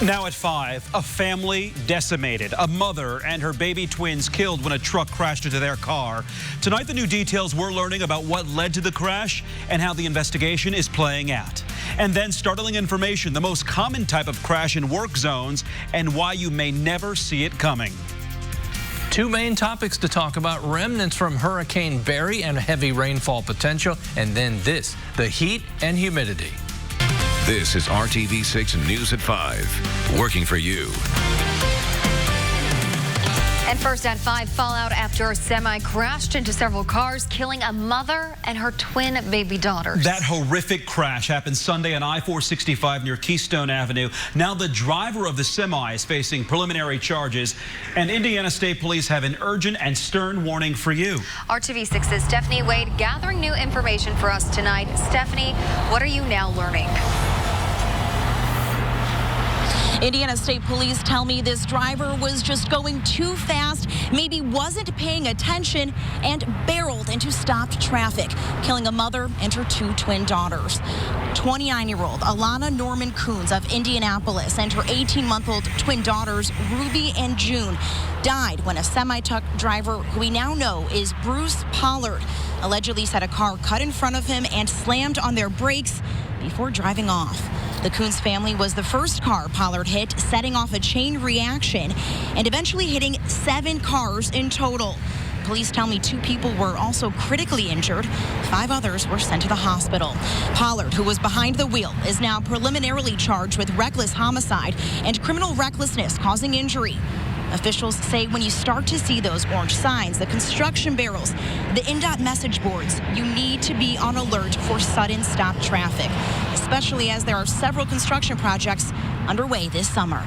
Now at 5, a family decimated. A mother and her baby twins killed when a truck crashed into their car. Tonight, the new details we're learning about what led to the crash and how the investigation is playing out. And then startling information, the most common type of crash in work zones and why you may never see it coming. Two main topics to talk about: remnants from Hurricane Barry and heavy rainfall potential, and then this, the heat and humidity. This is RTV6 News at 5, working for you. And first at 5, fallout after a semi crashed into several cars, killing a mother and her twin baby daughters. That horrific crash happened Sunday on I-465 near Keystone Avenue. Now the driver of the semi is facing preliminary charges, and Indiana State Police have an urgent and stern warning for you. RTV6's Stephanie Wade gathering new information for us tonight. Stephanie, what are you now learning? Indiana State Police tell me this driver was just going too fast, maybe wasn't paying attention, and barreled into stopped traffic, killing a mother and her two twin daughters. 29-year-old Alana Norman Coons of Indianapolis and her 18-month-old twin daughters, Ruby and June, died when a semi-truck driver, who we now know is Bruce Pollard, allegedly said a car cut in front of him and slammed on their brakes before driving off. The Coons family was the first car Pollard hit, setting off a chain reaction and eventually hitting 7 cars in total. Police tell me 2 people were also critically injured. 5 others were sent to the hospital. Pollard, who was behind the wheel, is now preliminarily charged with reckless homicide and criminal recklessness causing injury. Officials say when you start to see those orange signs, the construction barrels, the INDOT message boards, you need to be on alert for sudden stop traffic, especially as there are several construction projects underway this summer.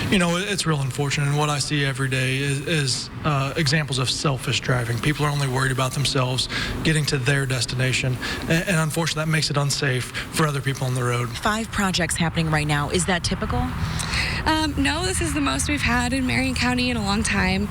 You know, it's real unfortunate, and what I see every day is examples of selfish driving. People are only worried about themselves getting to their destination, and unfortunately that makes it unsafe for other people on the road. 5 projects happening right now. Is that typical? No, this is the most we've had in Marion County in a long time.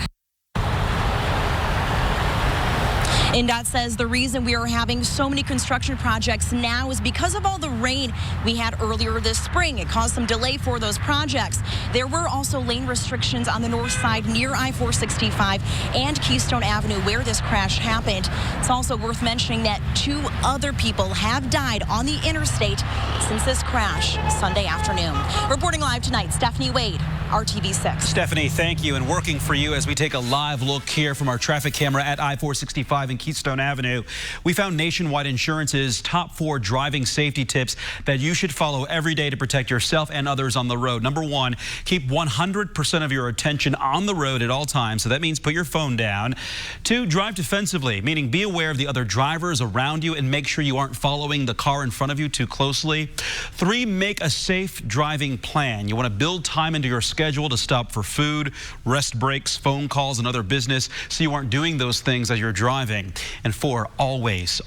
INDOT says the reason we are having so many construction projects now is because of all the rain we had earlier this spring. It caused some delay for those projects. There were also lane restrictions on the north side near I-465 and Keystone Avenue where this crash happened. It's also worth mentioning that 2 other people have died on the interstate since this crash Sunday afternoon. Reporting live tonight, Stephanie Wade, RTV6. Stephanie, thank you. And working for you as we take a live look here from our traffic camera at I-465 in Keystone Avenue. We found Nationwide Insurance's top 4 driving safety tips that you should follow every day to protect yourself and others on the road. Number 1, keep 100% of your attention on the road at all times. So that means put your phone down. 2, drive defensively, meaning be aware of the other drivers around you and make sure you aren't following the car in front of you too closely. 3, make a safe driving plan. You want to build time into your schedule to stop for food, rest breaks, phone calls, and other business so you aren't doing those things as you're driving. And 4, always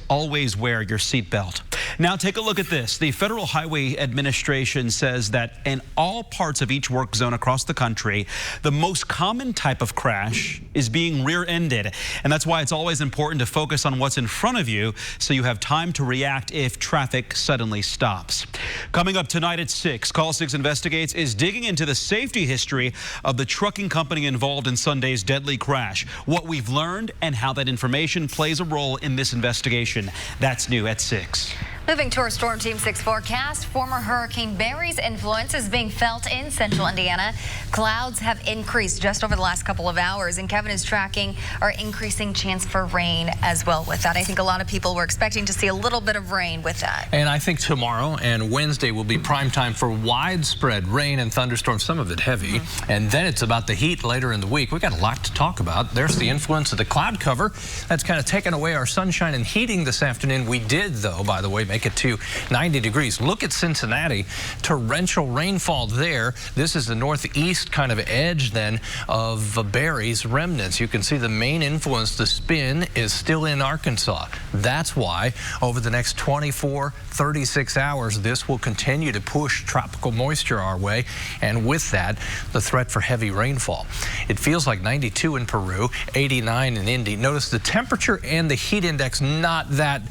wear your seatbelt. Now take a look at this. The Federal Highway Administration says that in all parts of each work zone across the country, the most common type of crash is being rear-ended. And that's why it's always important to focus on what's in front of you so you have time to react if traffic suddenly stops. Coming up tonight at 6, Call 6 Investigates is digging into the safety history of the trucking company involved in Sunday's deadly crash, what we've learned, and how that information plays a role in this investigation. That's new at 6. Moving to our Storm Team 6 forecast, former Hurricane Barry's influence is being felt in central Indiana. Clouds have increased just over the last couple of hours, and Kevin is tracking our increasing chance for rain as well with that. I think a lot of people were expecting to see a little bit of rain with that. And I think tomorrow and Wednesday will be prime time for widespread rain and thunderstorms, some of it heavy. And then it's about the heat later in the week. We've got a lot to talk about. There's the influence of the cloud cover. That's kind of taken away our sunshine and heating this afternoon. We did, though, by the way, make it to 90 degrees. Look at Cincinnati. Torrential rainfall there. This is the northeast kind of edge then of Barry's remnants. You can see the main influence, the spin, is still in Arkansas. That's why over the next 24, 36 hours, this will continue to push tropical moisture our way, and with that, the threat for heavy rainfall. It feels like 92 in Peru, 89 in Indy. Notice the temperature and the heat index not that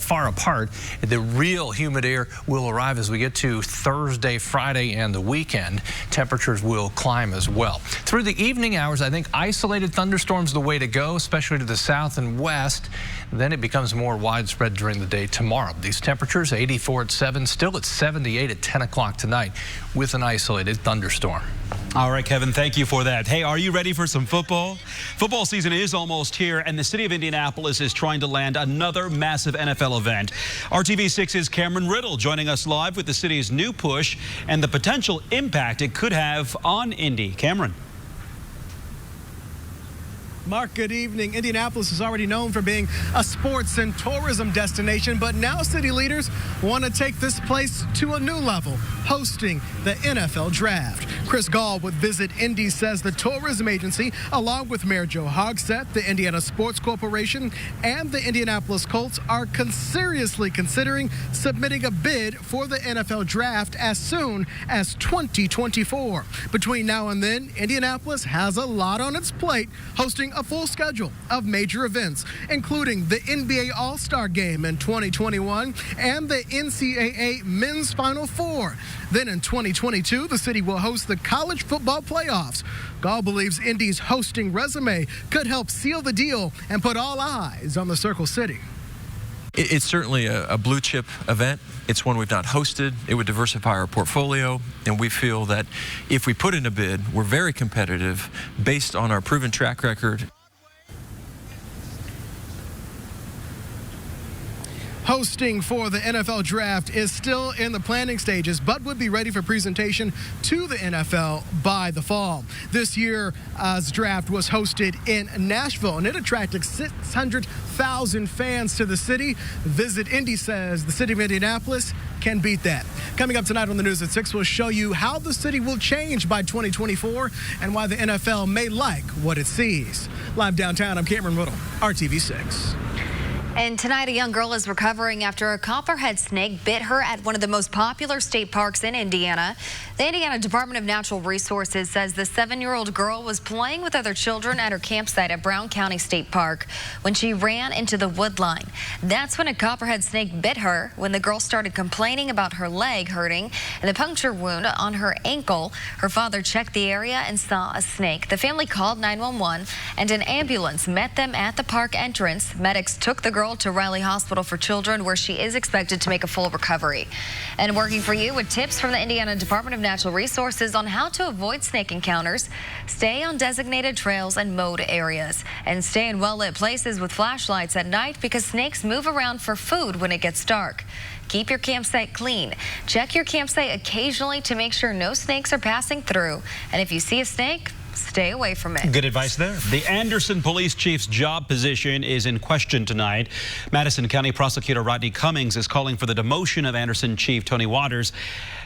far apart. The real humid air will arrive as we get to Thursday, Friday, and the weekend. Temperatures will climb as well. Through the evening hours, I think isolated thunderstorms the way to go, especially to the south and west. Then it becomes more widespread during the day tomorrow. These temperatures, 84 at 7, still at 78 at 10 o'clock tonight with an isolated thunderstorm. All right, Kevin, thank you for that. Hey, are you ready for some football? Football season is almost here, and the city of Indianapolis is trying to land another massive NFL event. RTV6's Cameron Riddle joining us live with the city's new push and the potential impact it could have on Indy. Cameron. Mark, good evening. Indianapolis is already known for being a sports and tourism destination, but now city leaders want to take this place to a new level, hosting the NFL Draft. Chris Gall with Visit Indy says the tourism agency, along with Mayor Joe Hogsett, the Indiana Sports Corporation, and the Indianapolis Colts are seriously considering submitting a bid for the NFL Draft as soon as 2024. Between now and then, Indianapolis has a lot on its plate, hosting a full schedule of major events, including the NBA All-Star Game in 2021 and the NCAA Men's Final Four. Then in 2022, the city will host the college football playoffs. Gall believes Indy's hosting resume could help seal the deal and put all eyes on the Circle City. It's certainly a blue chip event. It's one we've not hosted. It would diversify our portfolio, and we feel that if we put in a bid, we're very competitive based on our proven track record. Hosting for the NFL Draft is still in the planning stages, but would be ready for presentation to the NFL by the fall. This year's draft was hosted in Nashville, and it attracted 600,000 fans to the city. Visit Indy says the city of Indianapolis can beat that. Coming up tonight on the news at 6, we'll show you how the city will change by 2024 and why the NFL may like what it sees. Live downtown, I'm Cameron Riddle, RTV6. And tonight, a young girl is recovering after a copperhead snake bit her at one of the most popular state parks in Indiana. The Indiana Department of Natural Resources says the 7-year-old girl was playing with other children at her campsite at Brown County State Park when she ran into the wood line. That's when a copperhead snake bit her. When the girl started complaining about her leg hurting and a puncture wound on her ankle, her father checked the area and saw a snake. The family called 911 and an ambulance met them at the park entrance. Medics took the girl to Riley Hospital for Children, where she is expected to make a full recovery. And working for you with tips from the Indiana Department of Natural Resources on how to avoid snake encounters, stay on designated trails and mowed areas, and stay in well-lit places with flashlights at night because snakes move around for food when it gets dark. Keep your campsite clean. Check your campsite occasionally to make sure no snakes are passing through. And if you see a snake, stay away from it. Good advice there. The Anderson police chief's job position is in question tonight. Madison County Prosecutor Rodney Cummings is calling for the demotion of Anderson Chief Tony Waters.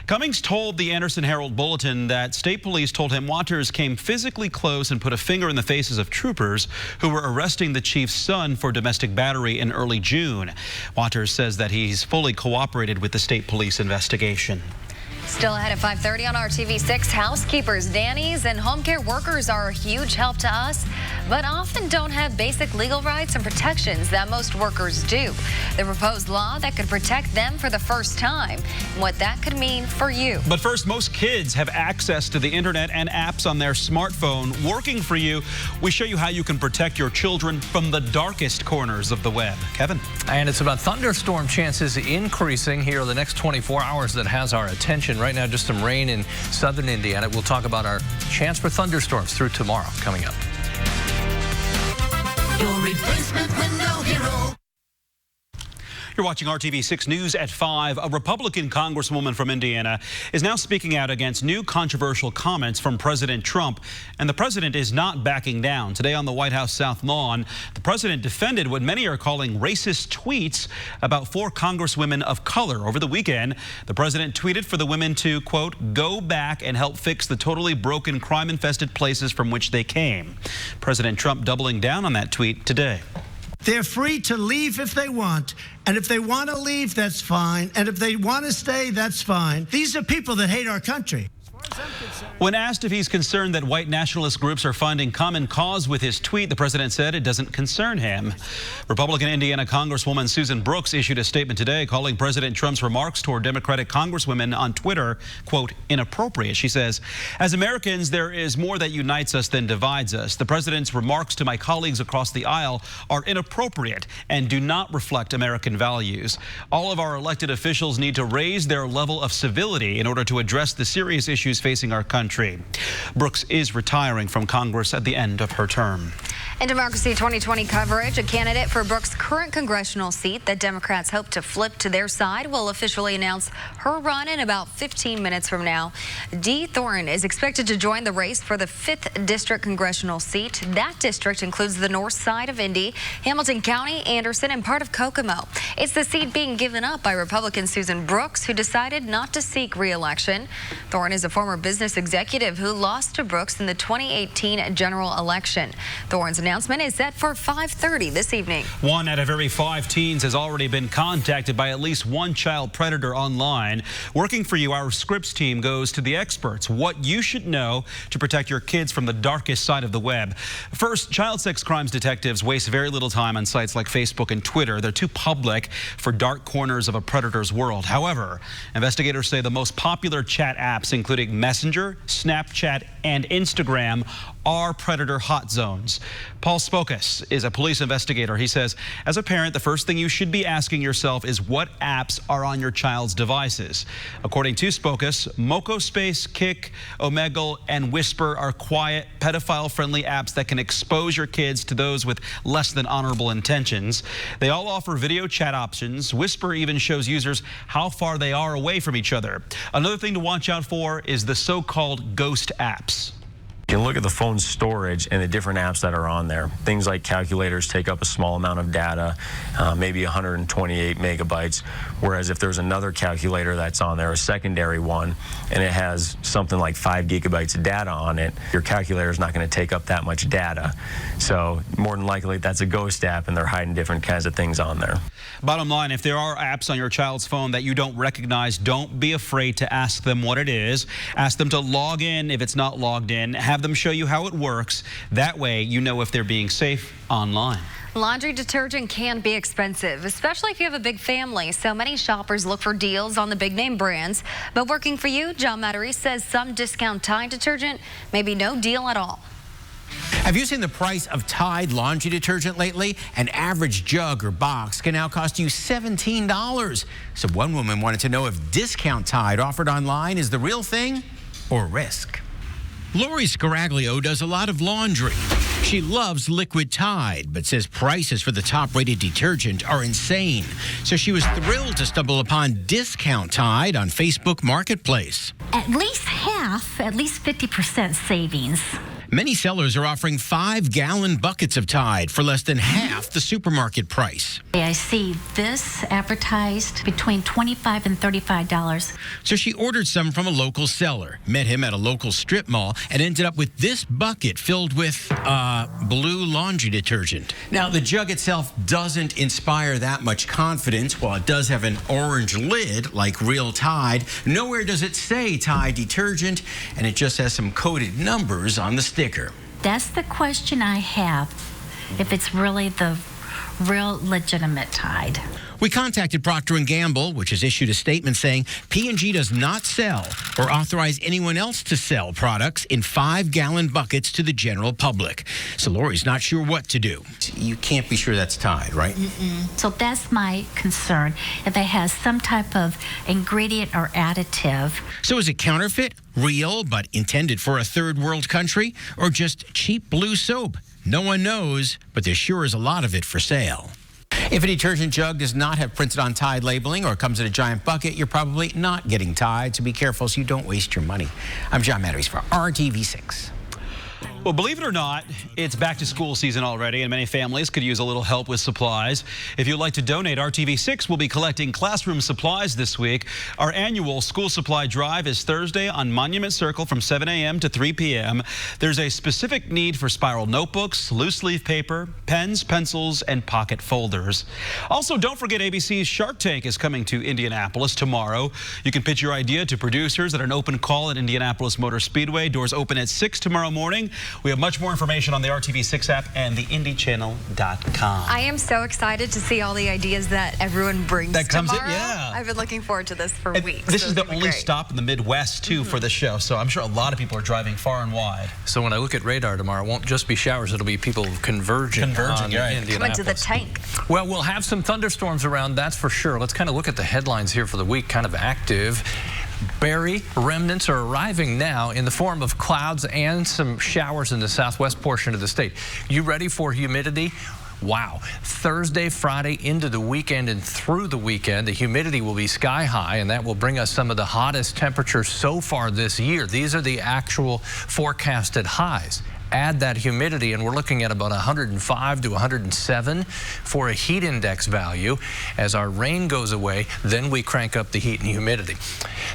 Cummings told the Anderson Herald Bulletin that state police told him Waters came physically close and put a finger in the faces of troopers who were arresting the chief's son for domestic battery in early June. Waters says that he's fully cooperated with the state police investigation. Still ahead at 5:30 on RTV6, housekeepers, nannies, and home care workers are a huge help to us, but often don't have basic legal rights and protections that most workers do. The proposed law that could protect them for the first time, and what that could mean for you. But first, most kids have access to the internet and apps on their smartphone. Working for you, we show you how you can protect your children from the darkest corners of the web. Kevin? And it's about thunderstorm chances increasing here in the next 24 hours that has our attention. Right now, just some rain in southern Indiana. We'll talk about our chance for thunderstorms through tomorrow coming up. Your replacement window hero. You're watching RTV6 News at 5. A Republican congresswoman from Indiana is now speaking out against new controversial comments from President Trump, and the president is not backing down. Today on the White House South Lawn, the president defended what many are calling racist tweets about 4 congresswomen of color. Over the weekend, the president tweeted for the women to, quote, go back and help fix the totally broken, crime-infested places from which they came. President Trump doubling down on that tweet today. They're free to leave if they want. And if they want to leave, that's fine. And if they want to stay, that's fine. These are people that hate our country. When asked if he's concerned that white nationalist groups are finding common cause with his tweet, the president said it doesn't concern him. Republican Indiana Congresswoman Susan Brooks issued a statement today calling President Trump's remarks toward Democratic congresswomen on Twitter, quote, inappropriate. She says, as Americans, there is more that unites us than divides us. The president's remarks to my colleagues across the aisle are inappropriate and do not reflect American values. All of our elected officials need to raise their level of civility in order to address the serious issues facing our country. Brooks is retiring from Congress at the end of her term. In Democracy 2020 coverage, a candidate for Brooks' current congressional seat that Democrats hope to flip to their side will officially announce her run in about 15 minutes from now. Dee Thorne is expected to join the race for the 5th District congressional seat. That district includes the north side of Indy, Hamilton County, Anderson, and part of Kokomo. It's the seat being given up by Republican Susan Brooks, who decided not to seek re-election. Thorne is a former business executive who lost to Brooks in the 2018 general election. Thorne's announcement is set for 5:30 this evening. 1 out of every 5 teens has already been contacted by at least one child predator online. Working for you, our Scripps team goes to the experts. What you should know to protect your kids from the darkest side of the web. First, child sex crimes detectives waste very little time on sites like Facebook and Twitter. They're too public for dark corners of a predator's world. However, investigators say the most popular chat apps, including Messenger, Snapchat, and Instagram, are predator hot zones. Paul Spokas is a police investigator. He says, as a parent, the first thing you should be asking yourself is what apps are on your child's devices. According to Spokas, MocoSpace, Kik, Omegle, and Whisper are quiet, pedophile-friendly apps that can expose your kids to those with less than honorable intentions. They all offer video chat options. Whisper even shows users how far they are away from each other. Another thing to watch out for is the so-called ghost apps. You can look at the phone's storage and the different apps that are on there. Things like calculators take up a small amount of data, maybe 128 megabytes, whereas if there's another calculator that's on there, a secondary one, and it has something like 5 gigabytes of data on it, your calculator is not going to take up that much data. So more than likely that's a ghost app and they're hiding different kinds of things on there. Bottom line, if there are apps on your child's phone that you don't recognize, don't be afraid to ask them what it is. Ask them to log in if it's not logged in. Have them show you how it works. That way you know if they're being safe online. Laundry detergent can be expensive, especially if you have a big family. So many shoppers look for deals on the big name brands. But working for you, John Mattery says some discount Tide detergent may be no deal at all. Have you seen the price of Tide laundry detergent lately? An average jug or box can now cost you $17. So one woman wanted to know if discount Tide offered online is the real thing or risk. Lori Scaraglio does a lot of laundry. She loves liquid Tide, but says prices for the top-rated detergent are insane. So she was thrilled to stumble upon discount Tide on Facebook Marketplace. At least half, at least 50% savings. Many sellers are offering 5-gallon buckets of Tide for less than half the supermarket price. I see this advertised between $25 and $35. So she ordered some from a local seller, met him at a local strip mall, and ended up with this bucket filled with blue laundry detergent. Now, the jug itself doesn't inspire that much confidence. While it does have an orange lid like real Tide, nowhere does it say Tide detergent, and it just has some coded numbers on the sticker. That's the question I have, if it's really the real legitimate Tide. We contacted Procter & Gamble, which has issued a statement saying P&G does not sell or authorize anyone else to sell products in 5-gallon buckets to the general public. So Lori's not sure what to do. You can't be sure that's Tide, right? So that's my concern, if it has some type of ingredient or additive. So is it counterfeit, real, but intended for a third world country, or just cheap blue soap? No one knows, but there sure is a lot of it for sale. If a detergent jug does not have printed on Tide labeling or comes in a giant bucket, you're probably not getting Tide, so be careful so you don't waste your money. I'm John Mattery for RTV6. Well, believe it or not, it's back to school season already, and many families could use a little help with supplies. If you'd like to donate, RTV6 will be collecting classroom supplies this week. Our annual school supply drive is Thursday on Monument Circle from 7 a.m. to 3 p.m. There's a specific need for spiral notebooks, loose leaf paper, pens, pencils, and pocket folders. Also, don't forget ABC's Shark Tank is coming to Indianapolis tomorrow. You can pitch your idea to producers at an open call at Indianapolis Motor Speedway. Doors open at 6 tomorrow morning. We have much more information on the RTV6 app and the IndyChannel.com. I am so excited to see all the ideas that everyone brings tomorrow. Yeah. I've been looking forward to this for weeks. This is the only stop in the Midwest, too, for the show, so I'm sure a lot of people are driving far and wide. So when I look at radar tomorrow, it won't just be showers, it'll be people converging on Indianapolis. Coming to the tank. Well, we'll have some thunderstorms around, that's for sure. Let's kind of look at the headlines here for the week, kind of active. Berry remnants are arriving now in the form of clouds and some showers in the southwest portion of the state. You ready for humidity? Wow. Thursday, Friday, into the weekend and through the weekend, the humidity will be sky high, and that will bring us some of the hottest temperatures so far this year. These are the actual forecasted highs. Add that humidity, and we're looking at about 105 to 107 for a heat index value. As our rain goes away, then we crank up the heat and humidity.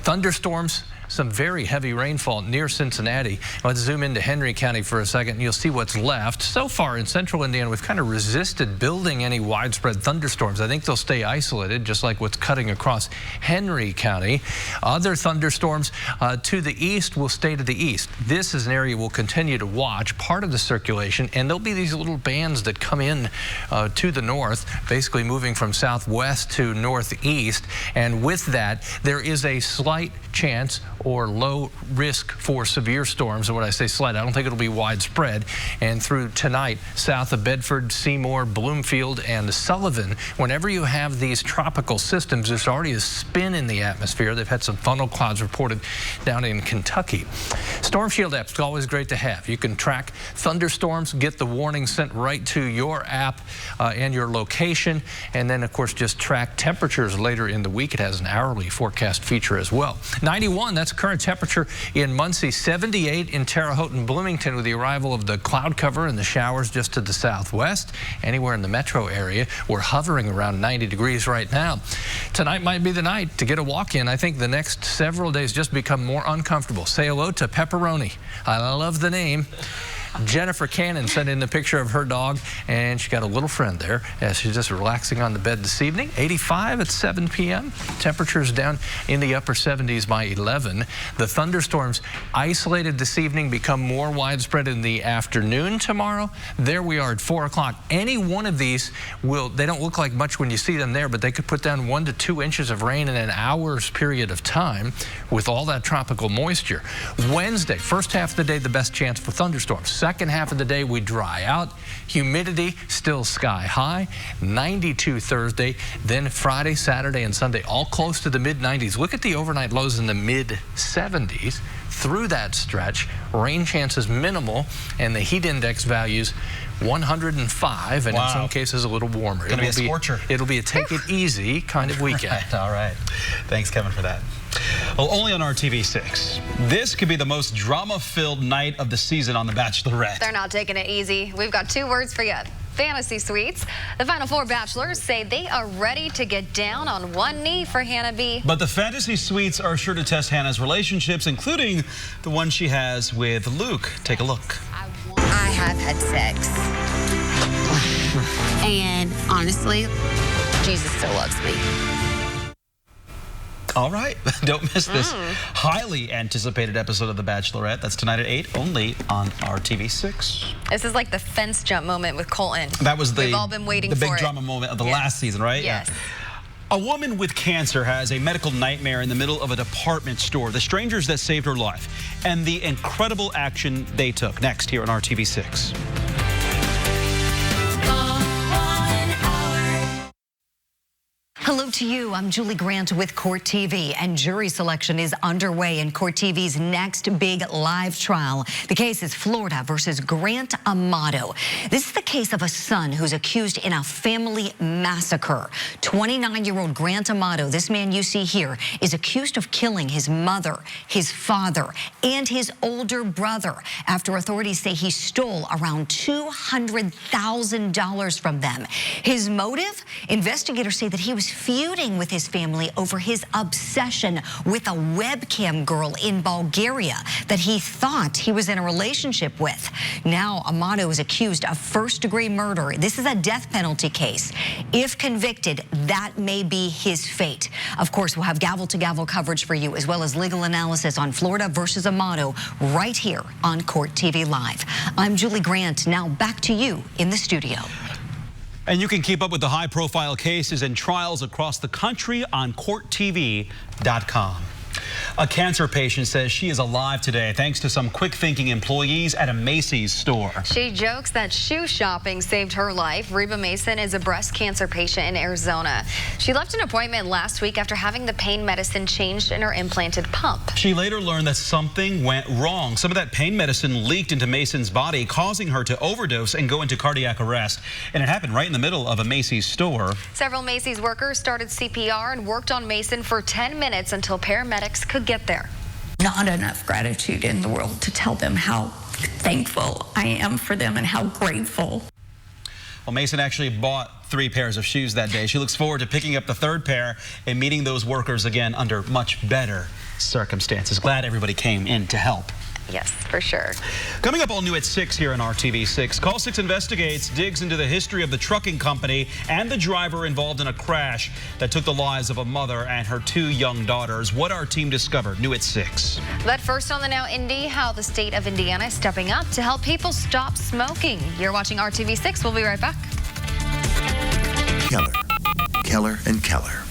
Thunderstorms, some very heavy rainfall near Cincinnati. Let's zoom into Henry County for a second, and you'll see what's left. So far in central Indiana, we've kind of resisted building any widespread thunderstorms. I think they'll stay isolated, just like what's cutting across Henry County. Other thunderstorms to the east will stay to the east. This is an area we'll continue to watch, part of the circulation, and there'll be these little bands that come in to the north, basically moving from southwest to northeast. And with that, there is a slight chance or low risk for severe storms. And when I say slight, I don't think it'll be widespread. And through tonight, south of Bedford, Seymour, Bloomfield, and Sullivan, whenever you have these tropical systems, there's already a spin in the atmosphere. They've had some funnel clouds reported down in Kentucky. Storm Shield app's always great to have. You can track thunderstorms, get the warning sent right to your app and your location, and then, of course, just track temperatures later in the week. It has an hourly forecast feature as well. 91, that's current temperature in Muncie, 78 in Terre Haute and Bloomington with the arrival of the cloud cover and the showers just to the southwest. Anywhere in the metro area, we're hovering around 90 degrees right now. Tonight might be the night to get a walk in. I think the next several days just become more uncomfortable. Say hello to Pepperoni. I love the name. Jennifer Cannon sent in the picture of her dog, and she got a little friend there as she's just relaxing on the bed this evening. 85 at 7 p.m. Temperatures down in the upper 70s by 11. The thunderstorms isolated this evening become more widespread in the afternoon tomorrow. There we are at 4 o'clock. Any one of these they don't look like much when you see them there, but they could put down 1 to 2 inches of rain in an hour's period of time with all that tropical moisture. Wednesday, first half of the day, the best chance for thunderstorms. Second half of the day, we dry out. Humidity still sky high. 92 Thursday. Then Friday, Saturday, and Sunday, all close to the mid-90s. Look at the overnight lows in the mid-70s. Through that stretch, rain chances minimal, and the heat index values 105, and in some cases a little warmer. It'll be a scorcher. It'll be a take it easy kind of weekend. All right. Thanks, Kevin, for that. Well, only on RTV6. This could be the most drama-filled night of the season on The Bachelorette. They're not taking it easy. We've got 2 words for you. Fantasy suites. The final 4 bachelors say they are ready to get down on one knee for Hannah B. But the fantasy suites are sure to test Hannah's relationships, including the one she has with Luke. Take a look. I have had sex. And honestly, Jesus still loves me. All right. Don't miss this highly anticipated episode of The Bachelorette. That's tonight at 8, only on RTV6. This is like the fence jump moment with Colton. That was We've all been waiting for the big drama moment of the last season, right? Yes. Yeah. A woman with cancer has a medical nightmare in the middle of a department store. The strangers that saved her life and the incredible action they took. Next here on RTV6. Hello to to you. I'm Julie Grant with Court TV, and jury selection is underway in Court TV's next big live trial. The case is Florida versus Grant Amato. This is the case of a son who's accused in a family massacre. 29-year-old Grant Amato, this man you see here, is accused of killing his mother, his father, and his older brother after authorities say he stole around $200,000 from them. His motive? Investigators say that he was feuding with his family over his obsession with a webcam girl in Bulgaria that he thought he was in a relationship with. Now Amato is accused of first-degree murder. This is a death penalty case. If convicted, that may be his fate. Of course, we'll have gavel-to-gavel coverage for you, as well as legal analysis on Florida versus Amato right here on Court TV Live. I'm Julie Grant. Now back to you in the studio. And you can keep up with the high-profile cases and trials across the country on CourtTV.com. A cancer patient says she is alive today thanks to some quick-thinking employees at a Macy's store. She jokes that shoe shopping saved her life. Reba Mason is a breast cancer patient in Arizona. She left an appointment last week after having the pain medicine changed in her implanted pump. She later learned that something went wrong. Some of that pain medicine leaked into Mason's body, causing her to overdose and go into cardiac arrest. And it happened right in the middle of a Macy's store. Several Macy's workers started CPR and worked on Mason for 10 minutes until paramedics could get there. Not enough gratitude in the world to tell them how thankful I am for them and how grateful. Well, Mason actually bought 3 pairs of shoes that day. She looks forward to picking up the 3rd pair and meeting those workers again under much better circumstances. Glad everybody came in to help. Yes, for sure. Coming up all new at 6 here on RTV6. Call 6 Investigates digs into the history of the trucking company and the driver involved in a crash that took the lives of a mother and her 2 young daughters. What our team discovered, new at 6. But first on the Now Indy, how the state of Indiana is stepping up to help people stop smoking. You're watching RTV6. We'll be right back. Keller and Keller.